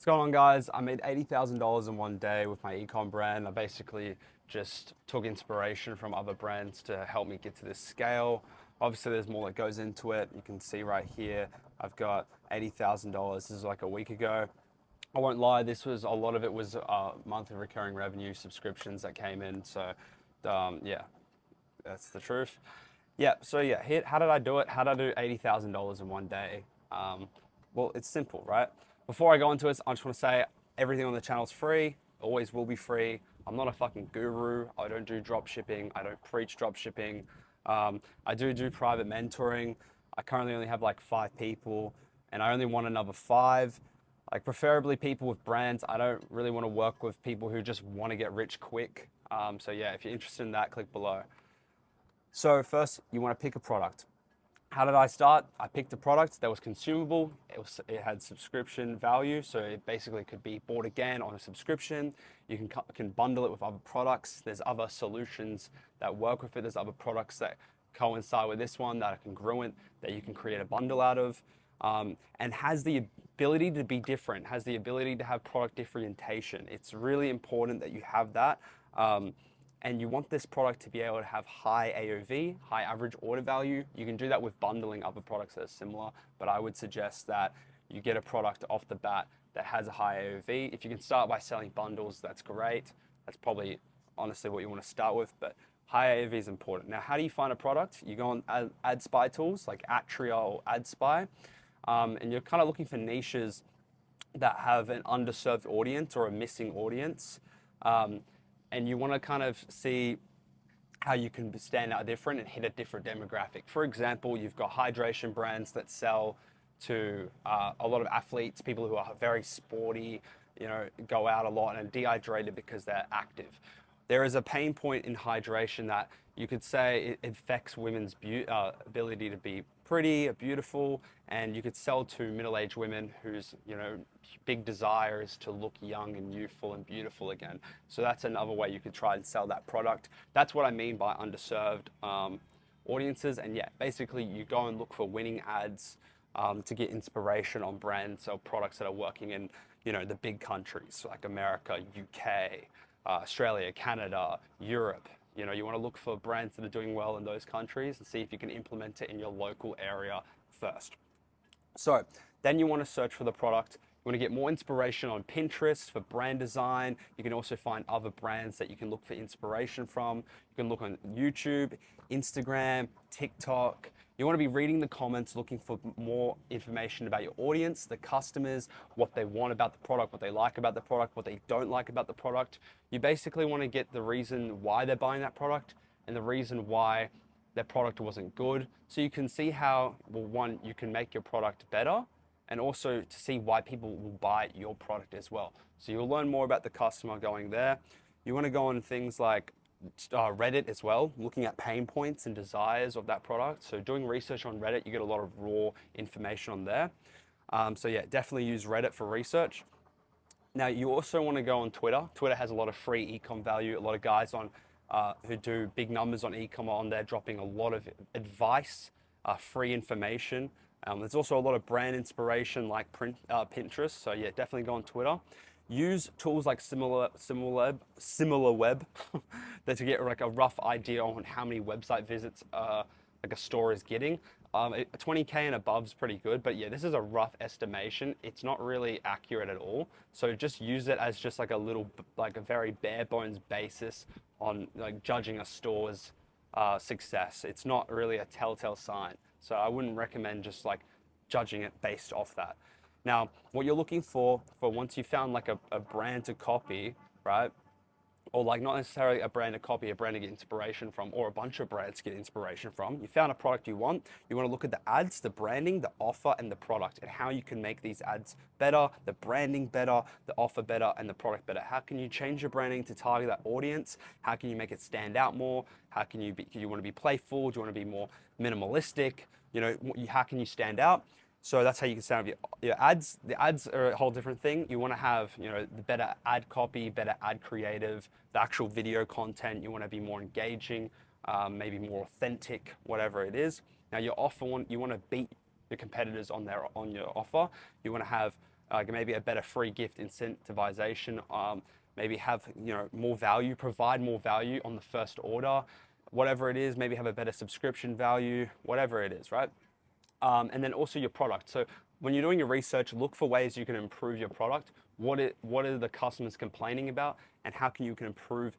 What's going on, guys? I made $80,000 in one day with my ecom brand. I basically just took inspiration from other brands to help me get to this scale. Obviously, there's more that goes into it. You can see right here, I've got $80,000. This is like a week ago. I won't lie, a lot of it was monthly recurring revenue subscriptions that came in. So, yeah, that's the truth. Yeah, so yeah, how did I do it? How did I do $80,000 in one day? Well, it's simple, right? Before I go into it, I just want to say everything on the channel is free, always will be free. I'm not a fucking guru. I don't do drop shipping. I don't preach drop shipping. I do private mentoring. I currently only have like 5 people and I only want another 5. Like preferably people with brands. I don't really want to work with people who just want to get rich quick. So yeah, if you're interested in that, click below. So first, you want to pick a product. How did I start? I picked a product that was consumable. It had subscription value, so it basically could be bought again on a subscription. You can bundle it with other products. There's other solutions that work with it. There's other products that coincide with this one that are congruent that you can create a bundle out of, and has the ability to be different, has the ability to have product differentiation. It's really important that you have that. And you want this product to be able to have high AOV, high average order value. You can do that with bundling other products that are similar, but I would suggest that you get a product off the bat that has a high AOV. If you can start by selling bundles, that's great. That's probably honestly what you want to start with, but high AOV is important. Now, how do you find a product? You go on ad spy tools like Atria or AdSpy, and you're kind of looking for niches that have an underserved audience or a missing audience. And you want to kind of see how you can stand out different and hit a different demographic. For example, you've got hydration brands that sell to a lot of athletes, people who are very sporty, go out a lot and are dehydrated because they're active. There is a pain point in hydration that you could say it affects women's ability to be pretty, beautiful, and you could sell to middle-aged women whose big desire is to look young and youthful and beautiful again. So that's another way you could try and sell that product. That's what I mean by underserved audiences. And yeah, basically you go and look for winning ads to get inspiration on brands or products that are working in the big countries like America, UK, Australia, Canada, Europe. You want to look for brands that are doing well in those countries and see if you can implement it in your local area first. So then you want to search for the product. You want to get more inspiration on Pinterest for brand design. You can also find other brands that you can look for inspiration from. You can look on YouTube, Instagram, TikTok. You want to be reading the comments, looking for more information about your audience, the customers, what they want about the product, what they like about the product, what they don't like about the product. You basically want to get the reason why they're buying that product and the reason why their product wasn't good. So you can see how, well, one, you can make your product better, and also to see why people will buy your product as well. So you'll learn more about the customer going there. You want to go on things like Reddit as well, looking at pain points and desires of that product. So doing research on Reddit, you get a lot of raw information on there. So yeah, definitely use Reddit for research. Now you also want to go on Twitter. Twitter has a lot of free ecom value. A lot of guys who do big numbers on ecom on there, dropping a lot of advice, free information. There's also a lot of brand inspiration like Pinterest. So yeah, definitely go on Twitter. Use tools like SimilarWeb that to get like a rough idea on how many website visits like a store is getting. 20K and above is pretty good, but yeah, this is a rough estimation. It's not really accurate at all. So just use it as just like a very bare bones basis on like judging a store's success. It's not really a telltale sign. So I wouldn't recommend just like judging it based off that. Now, what you're looking for once you found like a brand to copy, right? Or like not necessarily a brand to copy, a brand to get inspiration from, or a bunch of brands to get inspiration from. You found a product you want to look at the ads, the branding, the offer, and the product, and how you can make these ads better, the branding better, the offer better, and the product better. How can you change your branding to target that audience? How can you make it stand out more? How can you want to be playful? Do you want to be more minimalistic? How can you stand out? So that's how you can stand up your ads. The ads are a whole different thing. You want to have, the better ad copy, better ad creative, the actual video content. You want to be more engaging, maybe more authentic, whatever it is. Now your offer, you want to beat the competitors on your offer. You want to have maybe a better free gift incentivization, maybe have more value, provide more value on the first order, whatever it is, maybe have a better subscription value, whatever it is, right? And then also your product. So when you're doing your research, look for ways you can improve your product. What are the customers complaining about, and how can you improve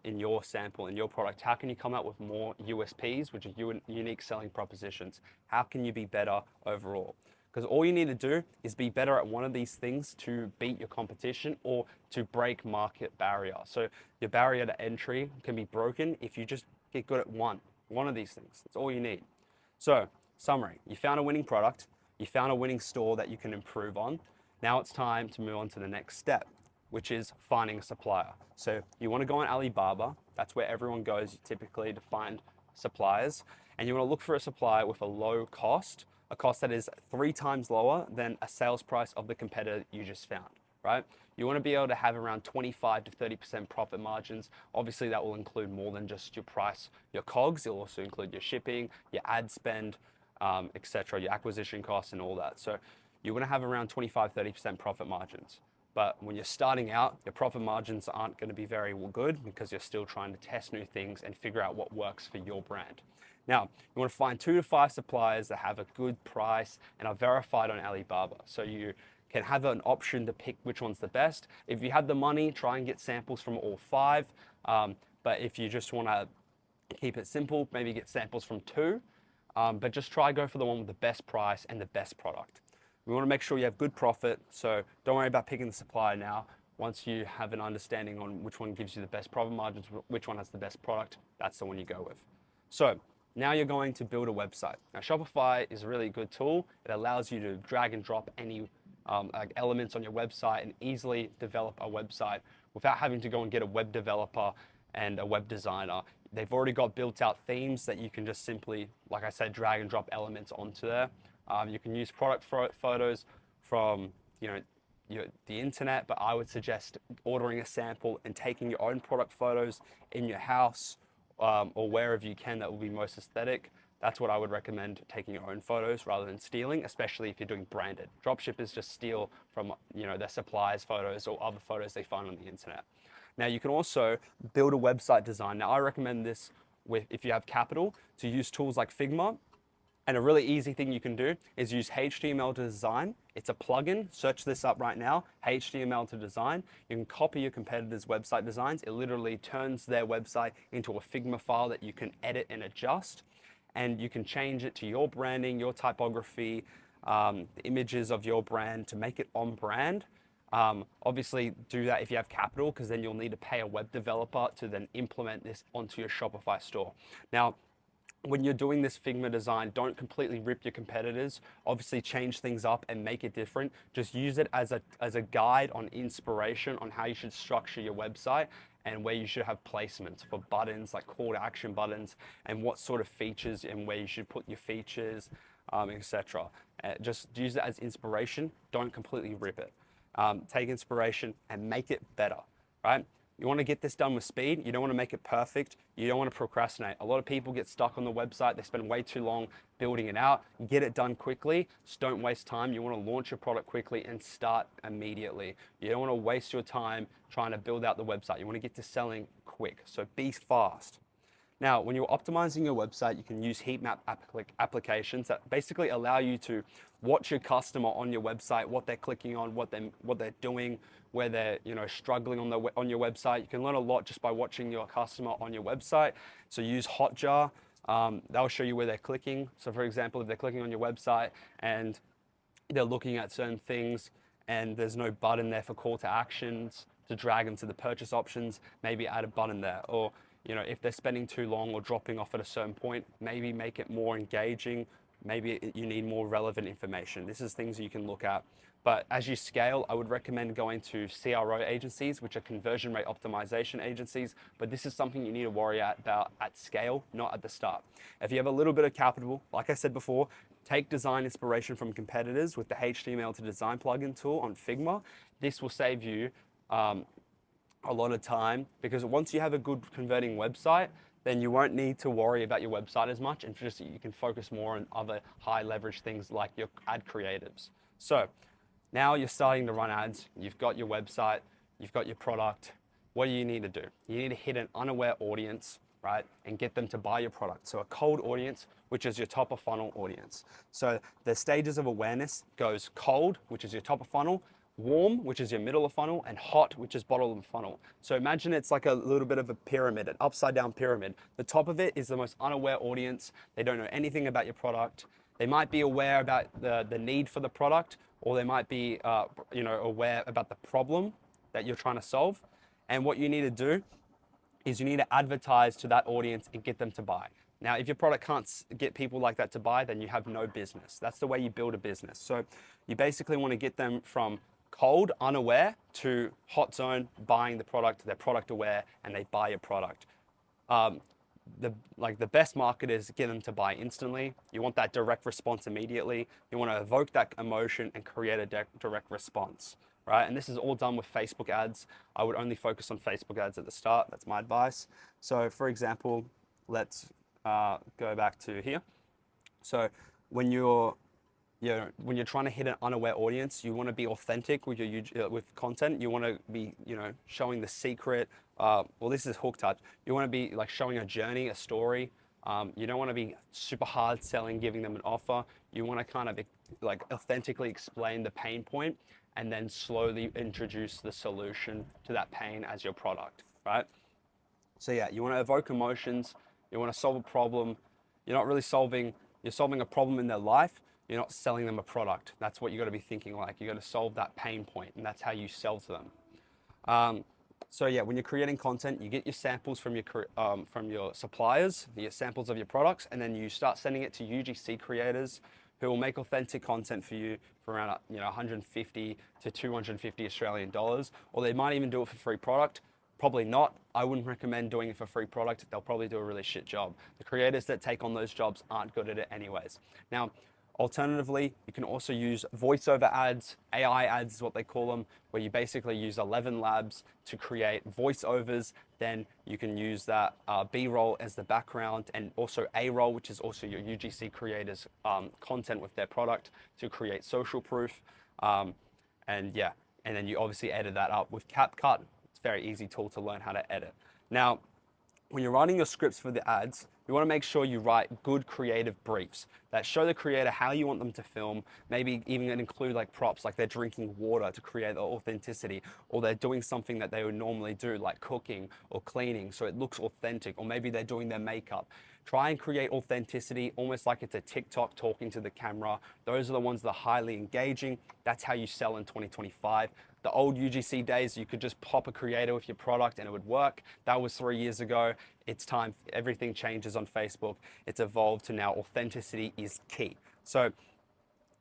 in your sample, in your product? How can you come out with more USPs, which are unique selling propositions? How can you be better overall? Because all you need to do is be better at one of these things to beat your competition or to break market barrier. So your barrier to entry can be broken if you just get good at one of these things. That's all you need. So summary, you found a winning product, you found a winning store that you can improve on. Now it's time to move on to the next step, which is finding a supplier. So you want to go on Alibaba. That's where everyone goes typically to find suppliers. And you want to look for a supplier with a low cost, a cost that is 3 times lower than a sales price of the competitor you just found, right? You want to be able to have around 25 to 30% profit margins. Obviously that will include more than just your price, your COGS. It'll also include your shipping, your ad spend, etc., your acquisition costs and all that. So you want to have around 25, 30% profit margins. But when you're starting out, your profit margins aren't going to be very good because you're still trying to test new things and figure out what works for your brand. Now, you want to find 2 to 5 suppliers that have a good price and are verified on Alibaba. So you can have an option to pick which one's the best. If you have the money, try and get samples from all 5. But if you just want to keep it simple, maybe get samples from 2. But just try go for the one with the best price and the best product. We want to make sure you have good profit, so don't worry about picking the supplier now. Once you have an understanding on which one gives you the best profit margins, which one has the best product, that's the one you go with. So now you're going to build a website. Now Shopify is a really good tool. It allows you to drag and drop any elements on your website and easily develop a website without having to go and get a web developer and a web designer. They've already got built out themes that you can just simply, like I said, drag and drop elements onto there. You can use product photos from the internet, but I would suggest ordering a sample and taking your own product photos in your house or wherever you can that will be most aesthetic. That's what I would recommend, taking your own photos rather than stealing, especially if you're doing branded. Dropshippers just steal from their suppliers' photos or other photos they find on the internet. Now you can also build a website design. Now I recommend this if you have capital, to use tools like Figma. And a really easy thing you can do is use HTML to design. It's a plugin. Search this up right now, HTML to design. You can copy your competitors' website designs. It literally turns their website into a Figma file that you can edit and adjust. And you can change it to your branding, your typography, the images of your brand to make it on brand. Obviously do that if you have capital, because then you'll need to pay a web developer to then implement this onto your Shopify store. Now, when you're doing this Figma design, don't completely rip your competitors. Obviously change things up and make it different. Just use it as a guide on inspiration on how you should structure your website and where you should have placements for buttons, like call to action buttons, and what sort of features and where you should put your features, etc. Just use it as inspiration. Don't completely rip it. Take inspiration and make it better, right? You want to get this done with speed. You don't want to make it perfect. You don't want to procrastinate. A lot of people get stuck on the website. They spend way too long building it out. Get it done quickly. Just don't waste time. You want to launch your product quickly and start immediately. You don't want to waste your time trying to build out the website. You want to get to selling quick. So be fast. Now, when you're optimizing your website, you can use heat map applications that basically allow you to watch your customer on your website, what they're clicking on, what they're doing, where they're struggling on your website. You can learn a lot just by watching your customer on your website. So use Hotjar. That'll show you where they're clicking. So for example, if they're clicking on your website and they're looking at certain things and there's no button there for call to actions to drag them to the purchase options, maybe add a button there. Or if they're spending too long or dropping off at a certain point, maybe make it more engaging. Maybe you need more relevant information. This is things you can look at. But as you scale, I would recommend going to CRO agencies, which are conversion rate optimization agencies. But this is something you need to worry about at scale, not at the start. If you have a little bit of capital, like I said before, take design inspiration from competitors with the HTML to design plugin tool on Figma. This will save you a lot of time, because once you have a good converting website, then you won't need to worry about your website as much, and you can focus more on other high leverage things like your ad creatives. So Now you're starting to run ads, you've got your website, you've got your product. What do you need to do? You need to hit an unaware audience, right? And get them to buy your product. So a cold audience, which is your top of funnel audience. So the stages of awareness goes cold, which is your top of funnel, warm, which is your middle of funnel, and hot, which is bottom of funnel. So imagine it's like a little bit of a pyramid, an upside down pyramid. The top of it is the most unaware audience. They don't know anything about your product. They might be aware about the need for the product, or they might be aware about the problem that you're trying to solve. And what you need to do is you need to advertise to that audience and get them to buy. Now, if your product can't get people like that to buy, then you have no business. That's the way you build a business. So you basically want to get them from cold, unaware, to hot zone, buying the product, they're product aware, and they buy your product. The best market is get them to buy instantly. You want that direct response immediately. You want to evoke that emotion and create a direct response, right? And this is all done with Facebook ads. I would only focus on Facebook ads at the start. That's my advice. So for example, let's go back to here. So when you're trying to hit an unaware audience, you want to be authentic with your with content. You want to be, showing the secret. This is hook type. You want to be like showing a journey, a story. You don't want to be super hard selling, giving them an offer. You want to kind of like authentically explain the pain point and then slowly introduce the solution to that pain as your product, right? So yeah, you want to evoke emotions. You want to solve a problem. You're solving a problem in their life. You're not selling them a product. That's what you got to be thinking like. You got to solve that pain point, and that's how you sell to them. So yeah, when you're creating content, you get your samples from your suppliers, your samples of your products, and then you start sending it to UGC creators who will make authentic content for you for around 150 to 250 Australian dollars, or they might even do it for free product. Probably not. I wouldn't recommend doing it for free product. They'll probably do a really shit job. The creators that take on those jobs aren't good at it anyways. Now, alternatively, you can also use voiceover ads. AI ads is what they call them, where you basically use 11 labs to create voiceovers. Then you can use that B-roll as the background, and also A-roll, which is also your UGC creators' content with their product to create social proof. And then you obviously edit that up with CapCut. It's a very easy tool to learn how to edit. Now, when you're writing your scripts for the ads, you want to make sure you write good creative briefs that show the creator how you want them to film, maybe even include like props, like they're drinking water to create the authenticity, or they're doing something that they would normally do, like cooking or cleaning, so it looks authentic, or maybe they're doing their makeup. Try and create authenticity, almost like it's a TikTok talking to the camera. Those are the ones that are highly engaging. That's how you sell in 2025. The old UGC days, you could just pop a creator with your product and it would work. That was 3 years ago. It's time, everything changes on Facebook. It's evolved to now authenticity is key. So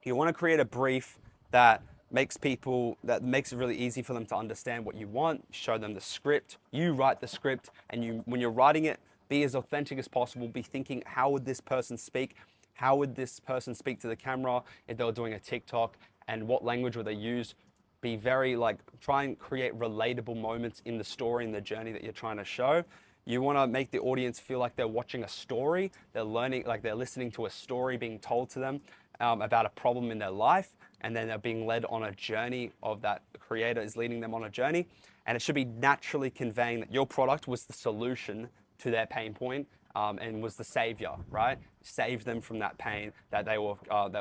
you want to create a brief that makes it really easy for them to understand what you want. Show them the script. You write the script, and when you're writing it, be as authentic as possible. Be thinking, how would this person speak? How would this person speak to the camera if they were doing a TikTok? And what language would they use? Be very try and create relatable moments in the story and the journey that you're trying to show. You want to make the audience feel like they're watching a story. They're learning, like they're listening to a story being told to them about a problem in their life. And then they're being led on a journey of that. The creator is leading them on a journey. And it should be naturally conveying that your product was the solution to their pain point and was the savior, right? Saved them from that pain that they were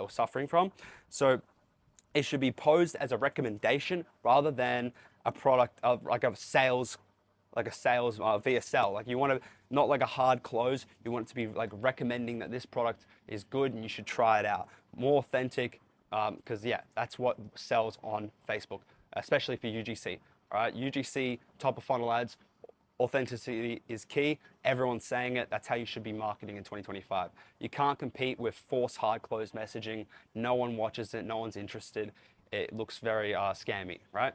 suffering from. So it should be posed as a recommendation rather than a product of like a sales VSL. Like you want to, not like a hard close. You want it to be like recommending that this product is good and you should try it out. More authentic, because that's what sells on Facebook, especially for UGC. All right, UGC top of funnel ads. Authenticity is key. Everyone's saying it. That's how you should be marketing in 2025. You can't compete with forced hard close messaging. No one watches it. No one's interested. It looks very scammy, right?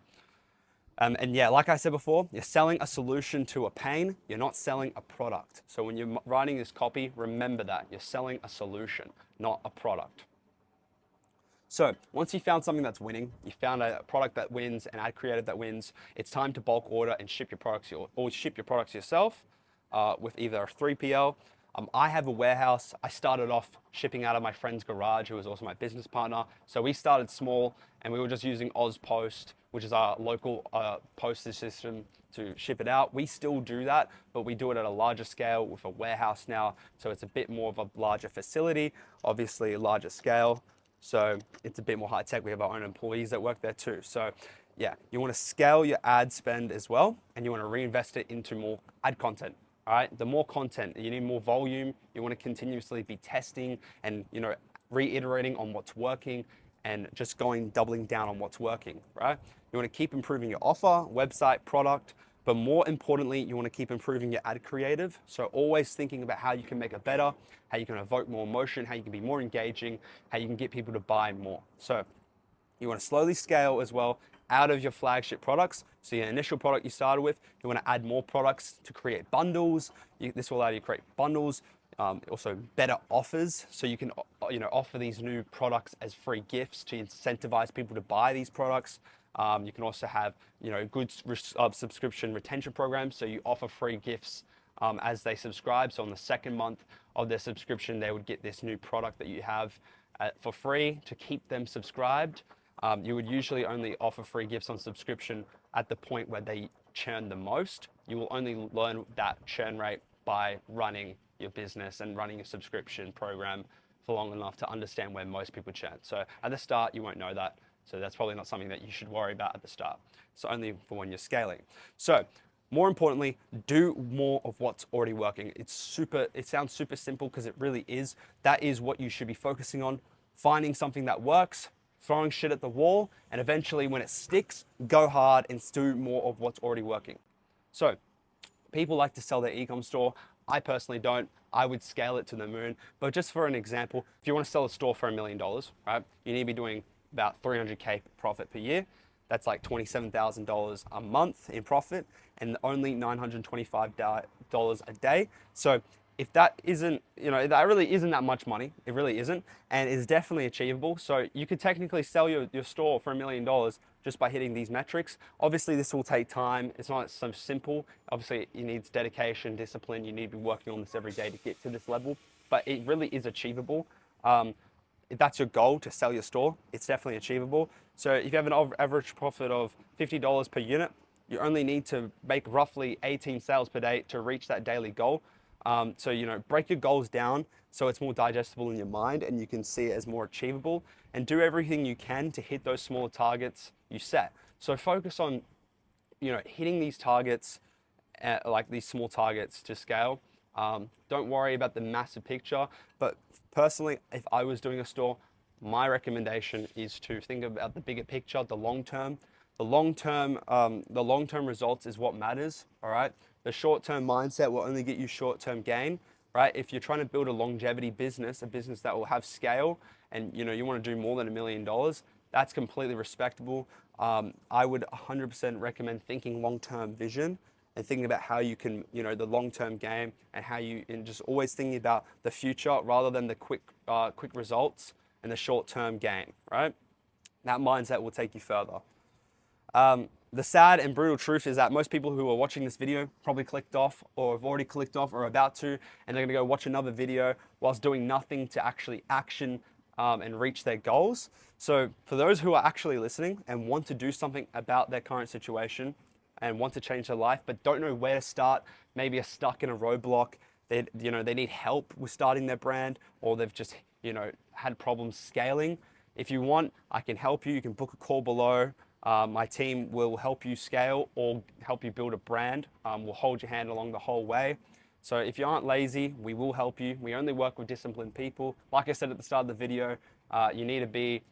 Like I said before, you're selling a solution to a pain. You're not selling a product. So when you're writing this copy, remember that. You're selling a solution, not a product. So once you found something that's winning, you found a product that wins, an ad creative that wins, it's time to bulk order and ship your products yourself with either a 3PL I have a warehouse. I started off shipping out of my friend's garage, who was also my business partner. So we started small, and we were just using Ozpost, which is our local postage system, to ship it out. We still do that, but we do it at a larger scale with a warehouse now. So it's a bit more of a larger facility, obviously a larger scale. So it's a bit more high tech. We have our own employees that work there too. So yeah, you want to scale your ad spend as well, and you want to reinvest it into more ad content. All right, the more content, you need more volume. You want to continuously be testing and, you know, reiterating on what's working and just doubling down on what's working, right? You want to keep improving your offer, website, product, but more importantly, you want to keep improving your ad creative. So always thinking about how you can make it better, how you can evoke more emotion, how you can be more engaging, how you can get people to buy more. So you want to slowly scale as well out of your flagship products. So your initial product you started with, you want to add more products to create bundles. This will allow you to create bundles, also better offers. So you can, you know, offer these new products as free gifts to incentivize people to buy these products. You can also have, you know, good subscription retention programs. So you offer free gifts as they subscribe. So on the second month of their subscription, they would get this new product that you have for free to keep them subscribed. You would usually only offer free gifts on subscription at the point where they churn the most. You will only learn that churn rate by running your business and running a subscription program for long enough to understand where most people churn. So at the start, you won't know that. So that's probably not something that you should worry about at the start. It's only for when you're scaling. So more importantly, do more of what's already working. It sounds super simple because it really is. That is what you should be focusing on. Finding something that works, throwing shit at the wall, and eventually when it sticks, go hard and do more of what's already working. So people like to sell their ecom store. I personally don't. I would scale it to the moon. But just for an example, if you want to sell a store for $1 million, right, you need to be doing about 300K profit per year. That's like $27,000 a month in profit and only $925 a day. So if that isn't, you know, that really isn't that much money. It really isn't, and it's definitely achievable. So you could technically sell your store for $1 million just by hitting these metrics. Obviously, this will take time. It's not so simple. Obviously, it needs dedication, discipline. You need to be working on this every day to get to this level, but it really is achievable. If that's your goal, to sell your store, it's definitely achievable. So if you have an average profit of $50 per unit, you only need to make roughly 18 sales per day to reach that daily goal. So, you know, break your goals down so it's more digestible in your mind and you can see it as more achievable, and do everything you can to hit those smaller targets you set. So focus on, you know, hitting these targets, like these small targets to scale. Don't worry about the massive picture, but personally, if I was doing a store, my recommendation is to think about the bigger picture, the long term. The long-term results is what matters, all right? The short-term mindset will only get you short-term gain, right? If you're trying to build a longevity business, a business that will have scale, and you know you want to do more than $1 million, that's completely respectable. I would 100% recommend thinking long-term vision and thinking about how you can, you know, the long-term game, and just always thinking about the future rather than the quick results and the short-term gain, right? That mindset will take you further. The sad and brutal truth is that most people who are watching this video probably clicked off or have already clicked off or are about to, and they're gonna go watch another video whilst doing nothing to actually action and reach their goals. So for those who are actually listening and want to do something about their current situation and want to change their life, but don't know where to start, maybe are stuck in a roadblock, they need help with starting their brand, or they've just, you know, had problems scaling. If you want, I can help you. You can book a call below. My team will help you scale or help you build a brand. We'll hold your hand along the whole way. So if you aren't lazy, we will help you. We only work with disciplined people. Like I said at the start of the video, you need to be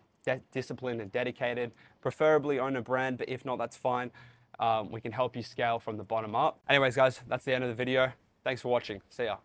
disciplined and dedicated, preferably own a brand, but if not, that's fine. We can help you scale from the bottom up. Anyways, guys, that's the end of the video. Thanks for watching. See ya.